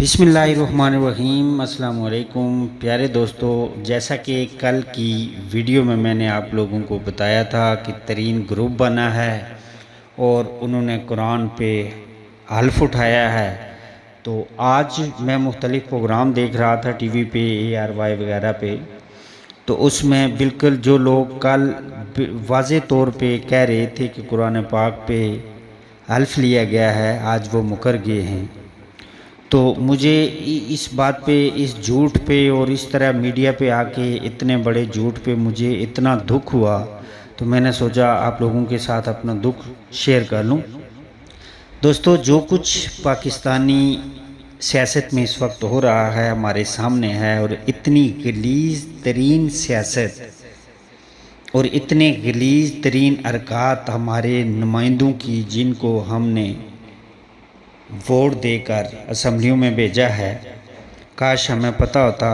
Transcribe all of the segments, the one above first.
बिस्मिल्लाहिर्रहमानिर्रहीम। अस्सलाम वालेकुम प्यारे दोस्तों, जैसा कि कल की वीडियो में मैंने आप लोगों को बताया था कि तरीन ग्रुप बना है और उन्होंने कुरान पे हल्फ उठाया है। तो आज मैं मुख्तलिफ़ प्रोग्राम देख रहा था टीवी पे, ARY वगैरह पे, तो उसमें बिल्कुल जो लोग कल वाज़े तौर पे कह रहे थे कि कुरान पाक पे हल्फ लिया गया है, आज वो मुकर गए हैं। तो मुझे इस बात पे, इस झूठ पे और इस तरह मीडिया पे आके इतने बड़े झूठ पे मुझे इतना दुख हुआ, तो मैंने सोचा आप लोगों के साथ अपना दुख शेयर कर लूं। दोस्तों, जो कुछ पाकिस्तानी सियासत में इस वक्त हो रहा है हमारे सामने है, और इतनी गलीज़ तरीन सियासत और इतने गलीज़ तरीन हरकत हमारे नुमाइंदों की, जिनको हमने वोट देकर असम्बलियों में भेजा है, काश हमें पता होता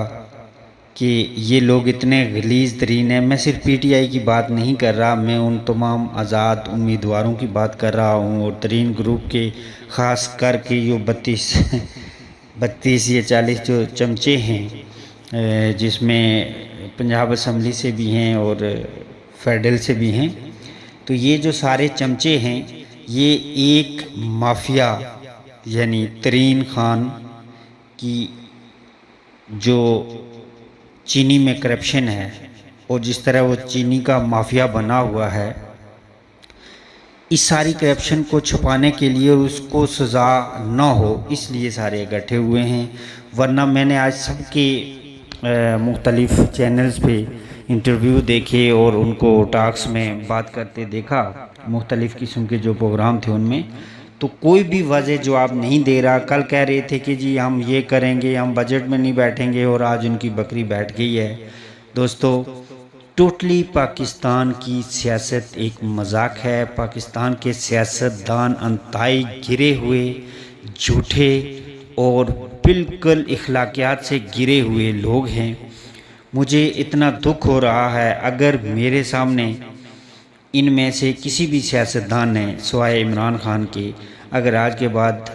कि ये लोग इतने गलीज़ तरीन हैं। मैं सिर्फ PTI की बात नहीं कर रहा, मैं उन तमाम आज़ाद उम्मीदवारों की बात कर रहा हूँ, और तरीन ग्रुप के ख़ास कर के जो 32 या 40 जो चमचे हैं, जिसमें पंजाब असम्बली से भी हैं और फेडरल से भी हैं, तो ये जो सारे चमचे हैं ये एक माफिया यानी तरीन खान की जो चीनी में करप्शन है, और जिस तरह वो चीनी का माफिया बना हुआ है, इस सारी करप्शन को छुपाने के लिए और उसको सज़ा ना हो इसलिए सारे इकट्ठे हुए हैं। वरना मैंने आज सबके मुख्तलिफ़ चैनल्स पे इंटरव्यू देखे और उनको टॉक्स में बात करते देखा, मुख्तलिफ़ किस्म के जो प्रोग्राम थे उनमें, तो कोई भी वजह जवाब नहीं दे रहा। कल कह रहे थे कि जी हम ये करेंगे, हम बजट में नहीं बैठेंगे, और आज उनकी बकरी बैठ गई है। दोस्तों, टोटली पाकिस्तान की सियासत एक मजाक है। पाकिस्तान के सियासतदान अंतहाई गिरे हुए, झूठे और बिल्कुल इखलाकियात से गिरे हुए लोग हैं। मुझे इतना दुख हो रहा है, अगर मेरे सामने इनमें से किसी भी सियासतदान ने सिवाय इमरान खान के अगर आज के बाद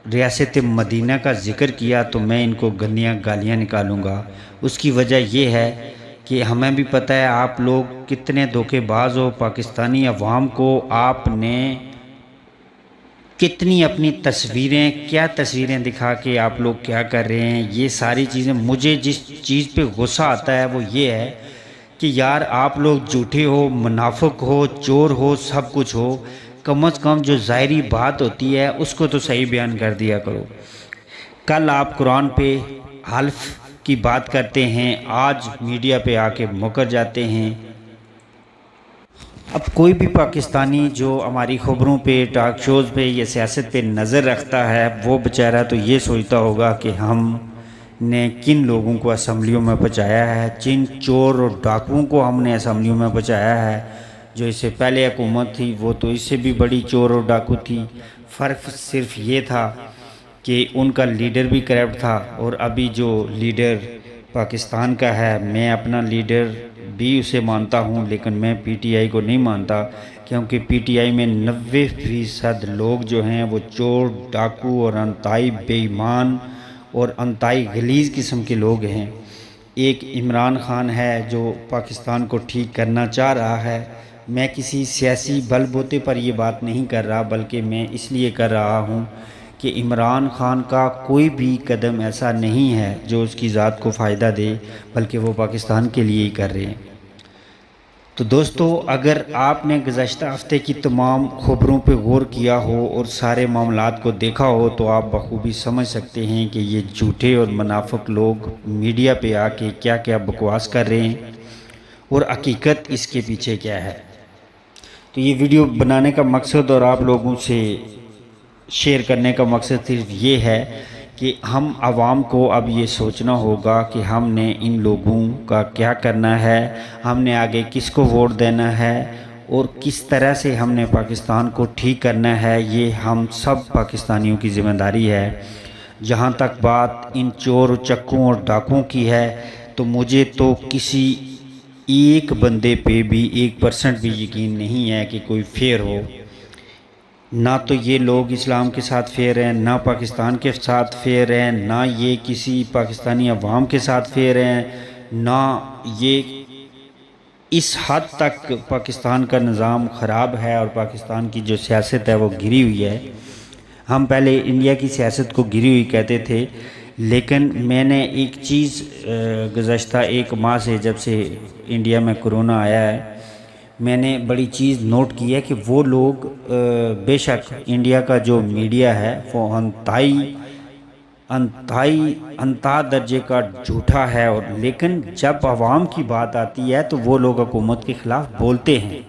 रियासत मदीना का ज़िक्र किया तो मैं इनको गंदियाँ गालियाँ निकालूंगा। उसकी वजह यह है कि हमें भी पता है आप लोग कितने धोखेबाज हो। पाकिस्तानी अवाम को आपने कितनी अपनी तस्वीरें, क्या तस्वीरें दिखा के आप लोग क्या कर रहे हैं, ये सारी चीज़ें। मुझे जिस चीज़ पे गुस्सा आता है वो ये है कि यार आप लोग झूठे हो, मुनाफिक हो, चोर हो, सब कुछ हो, कम अज़ कम जो ज़ाहिरी बात होती है उसको तो सही बयान कर दिया करो। कल आप कुरान पे हल्फ की बात करते हैं, आज मीडिया पे आके मुकर जाते हैं। अब कोई भी पाकिस्तानी जो हमारी खबरों पे, टॉक शोज़ पे या सियासत पे नज़र रखता है, वो बेचारा तो ये सोचता होगा कि हमने किन लोगों को असम्बलियों में पहुँचाया है, जिन चोर और डाकुओं को हमने असम्बलियों में पहुँचाया है। जो इससे पहले हुकूमत थी वो तो इससे भी बड़ी चोर और डाकू थी। फ़र्क सिर्फ ये था कि उनका लीडर भी करप्ट था, और अभी जो लीडर पाकिस्तान का है, मैं अपना लीडर भी उसे मानता हूँ, लेकिन मैं PTI को नहीं मानता, क्योंकि PTI में 90% लोग जो हैं वो चोर, डाकू और अंतहाई बेईमान और अंतहाई गलीज़ किस्म के लोग हैं। एक इमरान खान है जो पाकिस्तान को ठीक करना चाह रहा है। मैं किसी सियासी बलबूते पर ये बात नहीं कर रहा, बल्कि मैं इसलिए कर रहा हूँ कि इमरान खान का कोई भी कदम ऐसा नहीं है जो उसकी ज़ात को फ़ायदा दे, बल्कि वो पाकिस्तान के लिए ही कर रहे हैं। तो दोस्तों, अगर आपने गुज़श्ता हफ्ते की तमाम खबरों पे गौर किया हो और सारे मामलात को देखा हो, तो आप बखूबी समझ सकते हैं कि ये झूठे और मुनाफिक लोग मीडिया पे आके क्या क्या बकवास कर रहे हैं और हकीकत इसके पीछे क्या है। तो ये वीडियो बनाने का मकसद और आप लोगों से शेयर करने का मकसद सिर्फ ये है कि हम आवाम को अब ये सोचना होगा कि हमने इन लोगों का क्या करना है, हमने आगे किसको वोट देना है, और किस तरह से हमने पाकिस्तान को ठीक करना है। ये हम सब पाकिस्तानियों की ज़िम्मेदारी है। जहाँ तक बात इन चोर, चक्कों और डाकुओं की है, तो मुझे तो किसी एक बंदे पे भी 1% भी यकीन नहीं है कि कोई फेयर हो। نہ تو یہ لوگ اسلام کے ساتھ فیئر ہیں، نہ پاکستان کے ساتھ فیئر ہیں، نہ یہ کسی پاکستانی عوام کے ساتھ فیئر ہیں، نہ یہ اس حد تک پاکستان کا نظام خراب ہے اور پاکستان کی جو سیاست ہے وہ گری ہوئی ہے۔ ہم پہلے انڈیا کی سیاست کو گری ہوئی کہتے تھے، لیکن میں نے ایک چیز گزشتہ 1 ماہ سے جب سے انڈیا میں کرونا آیا ہے، میں نے بڑی چیز نوٹ کی ہے کہ وہ لوگ بے شک انڈیا کا جو میڈیا ہے وہ انتہا درجے کا جھوٹا ہے، اور لیکن جب عوام کی بات آتی ہے تو وہ لوگ حکومت کے خلاف بولتے ہیں،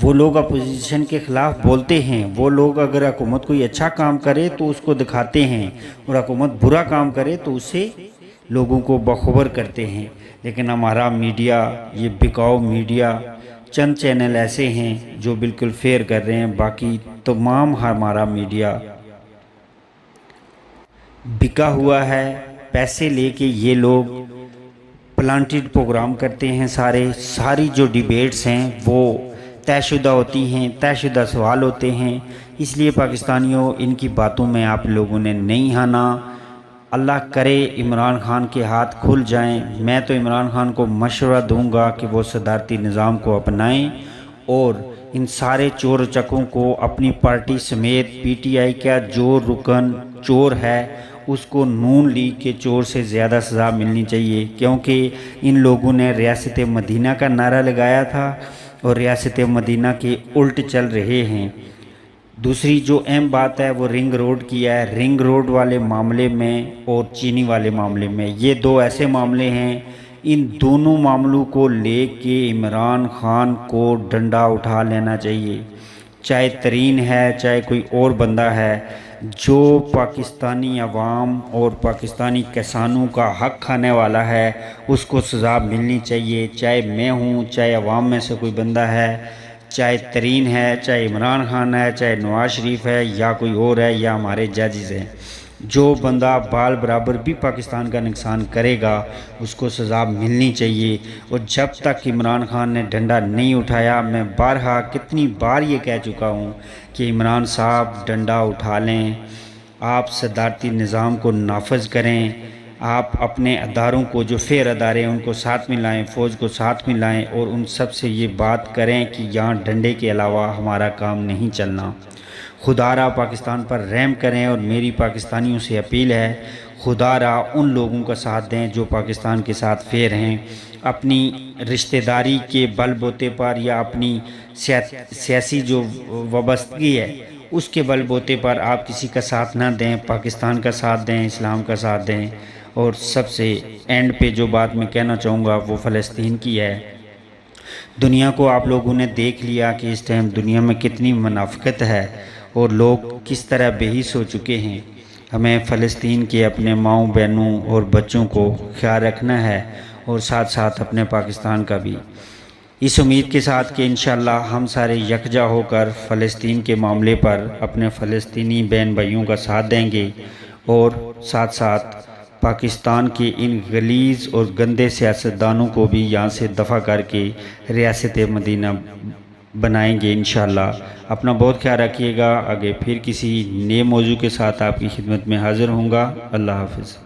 وہ لوگ اپوزیشن کے خلاف بولتے ہیں، وہ لوگ اگر حکومت کوئی اچھا کام کرے تو اس کو دکھاتے ہیں، اور حکومت برا کام کرے تو اسے لوگوں کو باخبر کرتے ہیں۔ لیکن ہمارا میڈیا، یہ بکاؤ میڈیا، چند چینل ایسے ہیں جو بالکل فیئر کر رہے ہیں، باقی تمام ہمارا میڈیا بکا ہوا ہے۔ پیسے لے کے یہ لوگ پلانٹڈ پروگرام کرتے ہیں، ساری جو ڈیبیٹس ہیں وہ طے شدہ ہوتی ہیں، طے شدہ سوال ہوتے ہیں۔ اس لیے پاکستانیوں، ان کی باتوں میں آپ لوگوں نے نہیں آنا۔ اللہ کرے عمران خان کے ہاتھ کھل جائیں۔ میں تو عمران خان کو مشورہ دوں گا کہ وہ صدارتی نظام کو اپنائیں اور ان سارے چور چکوں کو اپنی پارٹی سمیت، پی ٹی آئی کا جو رکن چور ہے اس کو نون لیگ کے چور سے زیادہ سزا ملنی چاہیے، کیونکہ ان لوگوں نے ریاست مدینہ کا نعرہ لگایا تھا اور ریاست مدینہ کے الٹ چل رہے ہیں۔ دوسری جو اہم بات ہے وہ رنگ روڈ کی ہے۔ رنگ روڈ والے معاملے میں اور چینی والے معاملے میں، یہ 2 ایسے معاملے ہیں، ان دونوں معاملوں کو لے کے عمران خان کو ڈنڈا اٹھا لینا چاہیے، چاہے ترین ہے چاہے کوئی اور بندہ ہے۔ جو پاکستانی عوام اور پاکستانی کسانوں کا حق کھانے والا ہے اس کو سزا ملنی چاہیے، چاہے میں ہوں، چاہے عوام میں سے کوئی بندہ ہے، چاہے ترین ہے، چاہے عمران خان ہے، چاہے نواز شریف ہے، یا کوئی اور ہے، یا ہمارے ججز ہیں۔ جو بندہ بال برابر بھی پاکستان کا نقصان کرے گا اس کو سزا ملنی چاہیے۔ اور جب تک عمران خان نے ڈنڈا نہیں اٹھایا، میں بارہا کتنی بار یہ کہہ چکا ہوں کہ عمران صاحب ڈنڈا اٹھا لیں، آپ صدارتی نظام کو نافذ کریں، آپ اپنے اداروں کو، جو فیئر ادارے ہیں ان کو ساتھ میں لائیں، فوج کو ساتھ میں لائیں، اور ان سب سے یہ بات کریں کہ یہاں ڈنڈے کے علاوہ ہمارا کام نہیں چلنا۔ خدا را پاکستان پر رحم کریں، اور میری پاکستانیوں سے اپیل ہے، خدا را ان لوگوں کا ساتھ دیں جو پاکستان کے ساتھ فیئر ہیں۔ اپنی رشتہ داری کے بل بوتے پر یا اپنی سیاسی جو وابستگی ہے اس کے بل بوتے پر آپ کسی کا ساتھ نہ دیں، پاکستان کا ساتھ دیں، اسلام کا ساتھ دیں۔ اور سب سے اینڈ پہ جو بات میں کہنا چاہوں گا وہ فلسطین کی ہے۔ دنیا کو آپ لوگوں نے دیکھ لیا کہ اس ٹائم دنیا میں کتنی منافقت ہے اور لوگ کس طرح بے حس ہو چکے ہیں۔ ہمیں فلسطین کے اپنے ماؤں بہنوں اور بچوں کو خیال رکھنا ہے، اور ساتھ ساتھ اپنے پاکستان کا بھی، اس امید کے ساتھ کہ انشاءاللہ ہم سارے یکجا ہو کر فلسطین کے معاملے پر اپنے فلسطینی بہن بھائیوں کا ساتھ دیں گے، اور ساتھ ساتھ پاکستان کے ان غلیظ اور گندے سیاستدانوں کو بھی یہاں سے دفع کر کے ریاست مدینہ بنائیں گے انشاءاللہ۔ اپنا بہت خیال رکھیے گا۔ آگے پھر کسی نئے موضوع کے ساتھ آپ کی خدمت میں حاضر ہوں گا۔ اللہ حافظ۔